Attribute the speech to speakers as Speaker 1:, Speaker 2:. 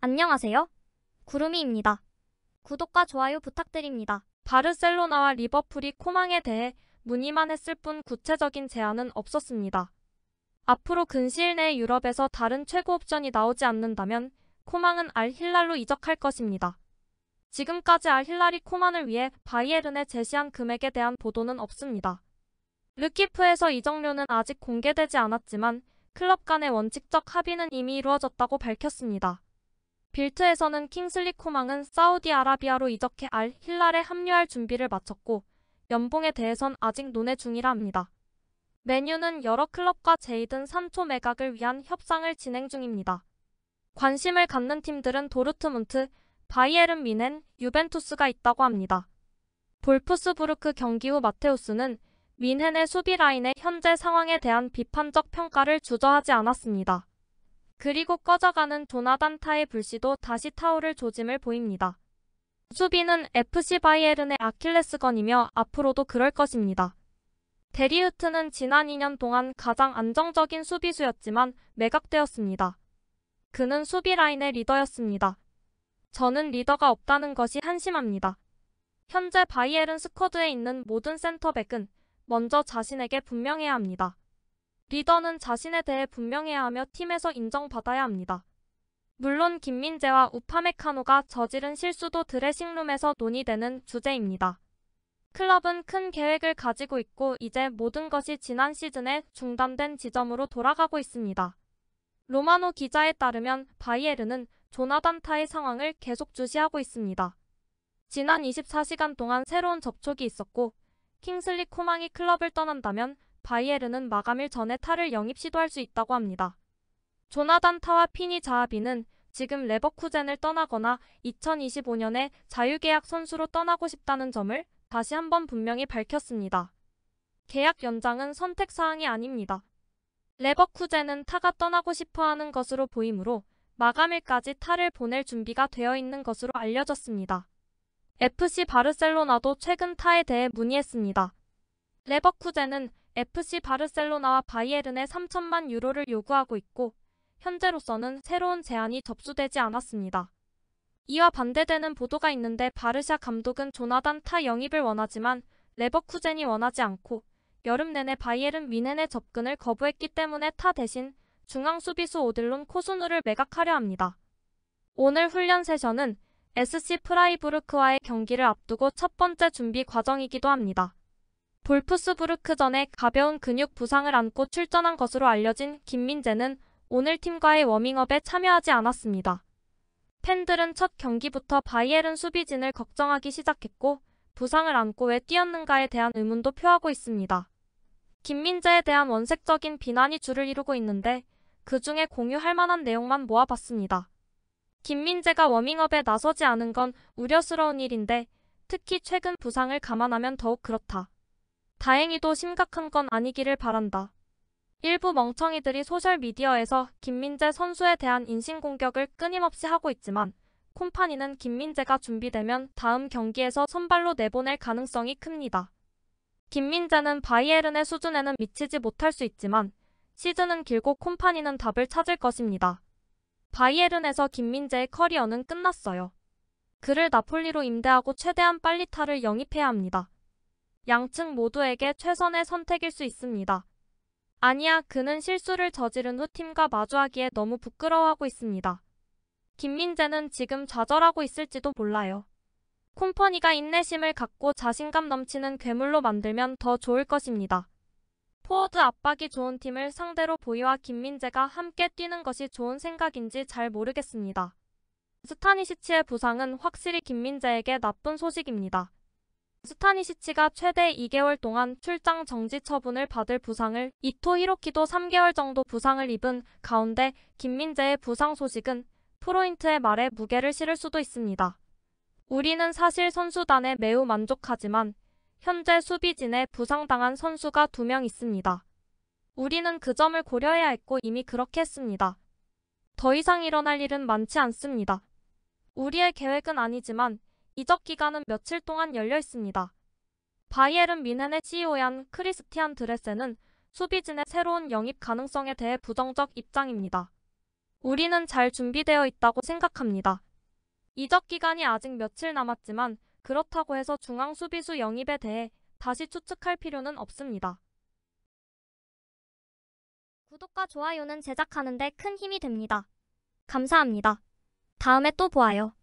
Speaker 1: 안녕하세요. 구름이입니다. 구독과 좋아요 부탁드립니다. 바르셀로나와 리버풀이 코망에 대해 문의만 했을 뿐 구체적인 제안은 없었습니다. 앞으로 근시일 내에 유럽에서 다른 최고 옵션이 나오지 않는다면 코망은 알힐랄로 이적할 것입니다. 지금까지 알힐랄이 코만을 위해 바이에른에 제시한 금액에 대한 보도는 없습니다. 르키프에서 이적료는 아직 공개되지 않았지만 클럽 간의 원칙적 합의는 이미 이루어졌다고 밝혔습니다. 빌트에서는 킹슬리 코망은 사우디아라비아로 이적해 알힐랄에 합류할 준비를 마쳤고 연봉에 대해선 아직 논의 중이라 합니다. 맨유는 여러 클럽과 제이든 산초 매각을 위한 협상을 진행 중입니다. 관심을 갖는 팀들은 도르트문트, 바이에른 뮌헨, 유벤투스가 있다고 합니다. 볼프스부르크 경기 후 마테우스는 뮌헨의 수비 라인의 현재 상황에 대한 비판적 평가를 주저하지 않았습니다. 그리고 꺼져가는 조나단 타의 불씨도 다시 타오를 조짐을 보입니다. 수비는 FC 바이에른의 아킬레스건이며 앞으로도 그럴 것입니다. 데리흐트는 지난 2년 동안 가장 안정적인 수비수였지만 매각되었습니다. 그는 수비 라인의 리더였습니다. 저는 리더가 없다는 것이 한심합니다. 현재 바이에른 스쿼드에 있는 모든 센터백은 먼저 자신에게 분명해야 합니다. 리더는 자신에 대해 분명해야 하며 팀에서 인정받아야 합니다. 물론 김민재와 우파메카노가 저지른 실수도 드레싱룸에서 논의되는 주제입니다. 클럽은 큰 계획을 가지고 있고 이제 모든 것이 지난 시즌에 중단된 지점으로 돌아가고 있습니다. 로마노 기자에 따르면 바이에른은 조나단 타의 상황을 계속 주시하고 있습니다. 지난 24시간 동안 새로운 접촉이 있었고 킹슬리 코망이 클럽을 떠난다면 바이에른은 마감일 전에 타를 영입 시도할 수 있다고 합니다. 조나단 타와 피니 자하비는 지금 레버쿠젠을 떠나거나 2025년에 자유계약 선수로 떠나고 싶다는 점을 다시 한번 분명히 밝혔습니다. 계약 연장은 선택사항이 아닙니다. 레버쿠젠은 타가 떠나고 싶어하는 것으로 보이므로 마감일까지 타를 보낼 준비가 되어 있는 것으로 알려졌습니다. FC 바르셀로나도 최근 타에 대해 문의했습니다. 레버쿠젠은 FC 바르셀로나와 바이에른에 3천만 유로를 요구하고 있고 현재로서는 새로운 제안이 접수되지 않았습니다. 이와 반대되는 보도가 있는데 바르샤 감독은 조나단 타 영입을 원하지만 레버쿠젠이 원하지 않고 여름 내내 바이에른 뮌헨의 접근을 거부했기 때문에 타 대신 중앙 수비수 오들론 코수누를 매각하려 합니다. 오늘 훈련 세션은 SC 프라이부르크와의 경기를 앞두고 첫 번째 준비 과정이기도 합니다. 볼프스부르크전에 가벼운 근육 부상을 안고 출전한 것으로 알려진 김민재는 오늘 팀과의 워밍업에 참여하지 않았습니다. 팬들은 첫 경기부터 바이에른 수비진을 걱정하기 시작했고 부상을 안고 왜 뛰었는가에 대한 의문도 표하고 있습니다. 김민재에 대한 원색적인 비난이 줄을 이루고 있는데 그 중에 공유할 만한 내용만 모아봤습니다. 김민재가 워밍업에 나서지 않은 건 우려스러운 일인데 특히 최근 부상을 감안하면 더욱 그렇다. 다행히도 심각한 건 아니기를 바란다. 일부 멍청이들이 소셜미디어에서 김민재 선수에 대한 인신공격을 끊임없이 하고 있지만 콤파니는 김민재가 준비되면 다음 경기에서 선발로 내보낼 가능성이 큽니다. 김민재는 바이에른의 수준에는 미치지 못할 수 있지만 시즌은 길고 콤파니는 답을 찾을 것입니다. 바이에른에서 김민재의 커리어는 끝났어요. 그를 나폴리로 임대하고 최대한 빨리 타를 영입해야 합니다. 양측 모두에게 최선의 선택일 수 있습니다. 아니야, 그는 실수를 저지른 후 팀과 마주하기에 너무 부끄러워하고 있습니다. 김민재는 지금 좌절하고 있을지도 몰라요. 콤퍼니가 인내심을 갖고 자신감 넘치는 괴물로 만들면 더 좋을 것입니다. 포워드 압박이 좋은 팀을 상대로 보이와 김민재가 함께 뛰는 것이 좋은 생각인지 잘 모르겠습니다. 스타니시치의 부상은 확실히 김민재에게 나쁜 소식입니다. 스타니시치가 최대 2개월 동안 출장 정지 처분을 받을 부상을, 이토 히로키도 3개월 정도 부상을 입은 가운데 김민재의 부상 소식은 프로인트의 말에 무게를 실을 수도 있습니다. 우리는 사실 선수단에 매우 만족하지만 현재 수비진에 부상당한 선수가 2명 있습니다. 우리는 그 점을 고려해야 했고 이미 그렇게 했습니다. 더 이상 일어날 일은 많지 않습니다. 우리의 계획은 아니지만 이적 기간은 며칠 동안 열려 있습니다. 바이에른 뮌헨의 CEO얀 크리스티안 드레세는 수비진의 새로운 영입 가능성에 대해 부정적 입장입니다. 우리는 잘 준비되어 있다고 생각합니다. 이적 기간이 아직 며칠 남았지만 그렇다고 해서 중앙 수비수 영입에 대해 다시 추측할 필요는 없습니다. 구독과 좋아요는 제작하는 데 큰 힘이 됩니다. 감사합니다. 다음에 또 보아요.